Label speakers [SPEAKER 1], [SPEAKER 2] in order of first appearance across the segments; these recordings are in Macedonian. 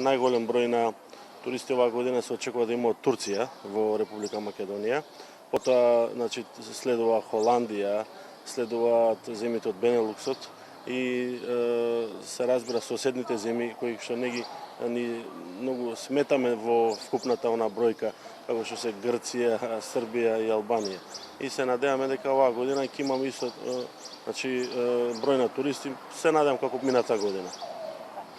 [SPEAKER 1] Најголем број на туристи оваа година се очекува да има од Турција во Република Македонија. Потоа, следува Холандија, следуваат земјите од Бенелуксот и се разбира соседните земји кои што ни многу сметаме во вкупната она бројка како што се Грција, Србија и Албанија. И се надеваме дека оваа година ќе имаме исто број на туристи, се надевам како мината година.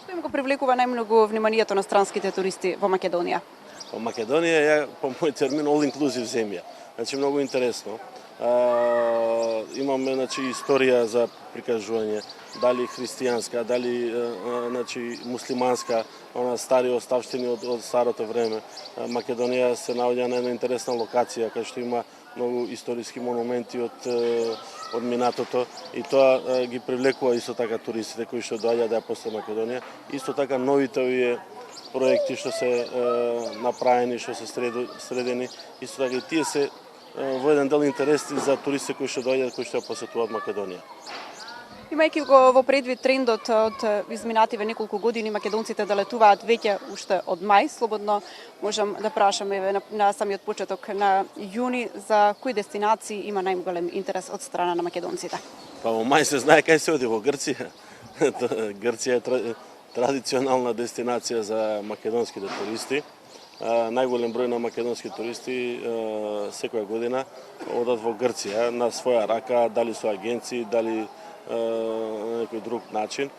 [SPEAKER 2] Што им го привлекува најмногу вниманието на странските туристи во Македонија?
[SPEAKER 1] Во Македонија е, по мој термин, all inclusive земја. Многу интересно. Имаме историја за прикажување, дали христијанска, дали муслиманска, стари оставштини од старото време. Македонија се наоѓа на една интересна локација кај што има многу историски монументи од минатото и тоа ги привлекува исто така туристите кои што доаѓаат да ја посетат Македонија. Исто така новите овие проекти што се направени, што се средени, исто така и тие се во еден дел интересни за туристите кои што доаѓаат, кои што ја посетуваат Македонија.
[SPEAKER 2] Имајќи го во предвид трендот од изминативе неколку години македонците да летуваат веќе уште од мај, слободно можам да прашаме на самиот почеток на јуни за кои дестинации има најголем интерес од страна на македонците.
[SPEAKER 1] Па во мај се знае кај се оди, во Грција. Грција е традиционална дестинација за македонските туристи. Најголем број на македонски туристи секоја година одат во Грција на своја рака, дали со агенции, дали на некој друг начин.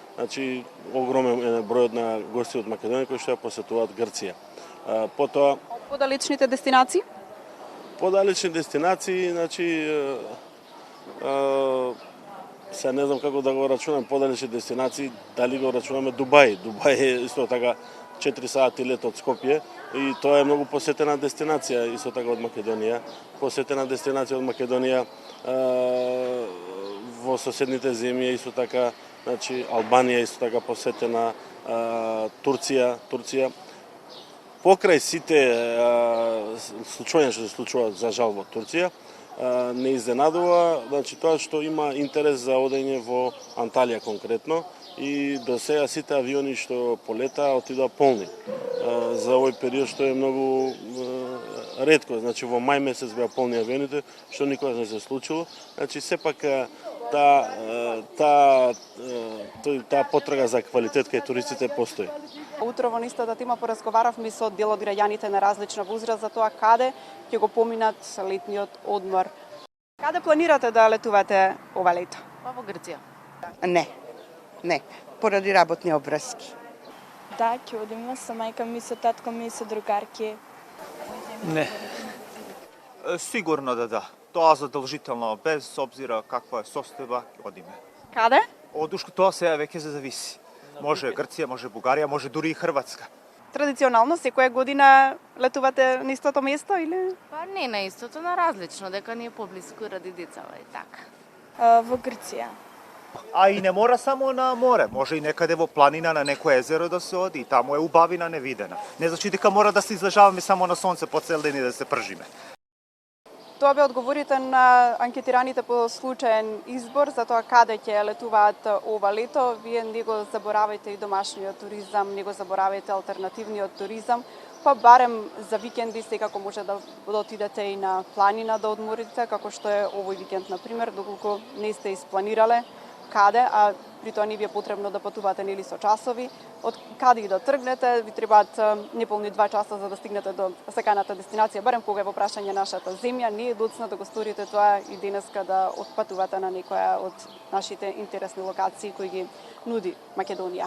[SPEAKER 1] Огромен е бројот на гости од Македонија кои што ја посетуваат Грција. Потоа
[SPEAKER 2] подалечните дестинации?
[SPEAKER 1] Подалечни дестинации, се не знам како да го рачунам подалечни дестинации, дали го рачунаме Дубај. Дубај е исто така 4 сати лет од Скопје и тоа е многу посетена дестинација исто така од Македонија. Посетена дестинација од Македонија во соседните земји исто така, Албанија исто така посетена, Турција. Покрај сите случања што се случуваат за жал во Турција, не изненадува тоа што има интерес за одење во Анталија конкретно и до сега сите авиони што полетаа отидоа полни. За овој период што е многу ретко, во мај месец беа полни авионите, што никогаш не се случило. Сепак таа потрага за квалитет кај туристите постои.
[SPEAKER 2] Утро во нистата тема поразговаравме со дел од граѓаните на различна возраст за тоа каде ќе го поминат летниот одмор. Каде планирате да летувате ова лето?
[SPEAKER 3] Во Грција.
[SPEAKER 4] Не, поради работни обврски.
[SPEAKER 5] Да, ќе одиме со мајка ми, со татко ми, со другарки.
[SPEAKER 6] Не. Сигурно да. Тоа задолжително, без обзира каква е состојба, одиме.
[SPEAKER 2] Каде?
[SPEAKER 6] Одушко тоа сега веќе се зависи. Може Грција, може Бугарија, може дури и Хрватска.
[SPEAKER 2] Традиционално секоја година летувате на истото место или?
[SPEAKER 3] Па не на истото, на различно, дека ни е поблиску ради децава и така.
[SPEAKER 5] Во Грција.
[SPEAKER 6] А и не мора само на море, може и некаде во планина на некое езеро да се оди и таму е убавина невидена. Не значи дека мора да се излежаваме само на сонце по цел ден и да се пржиме.
[SPEAKER 2] Тоа бе одговорите на анкетираните по случаен избор за тоа каде ќе летуваат ова лето. Вие не го заборавајте и домашниот туризам, не го заборавајте алтернативниот туризам, па барем за викенди секако може да отидете и на планина да одморите, како што е овој викенд, например, доколку не сте испланирале каде, а при тоа не ви е потребно да патувате нели со часови. Од каде и да тргнете, ви требаат неполни 2 часа за да стигнете до саканата дестинација, барем кога е во прашање нашата земја. Не е доцна да го сторите тоа и денеска да отпатувате на некоја од нашите интересни локации кои ги нуди Македонија.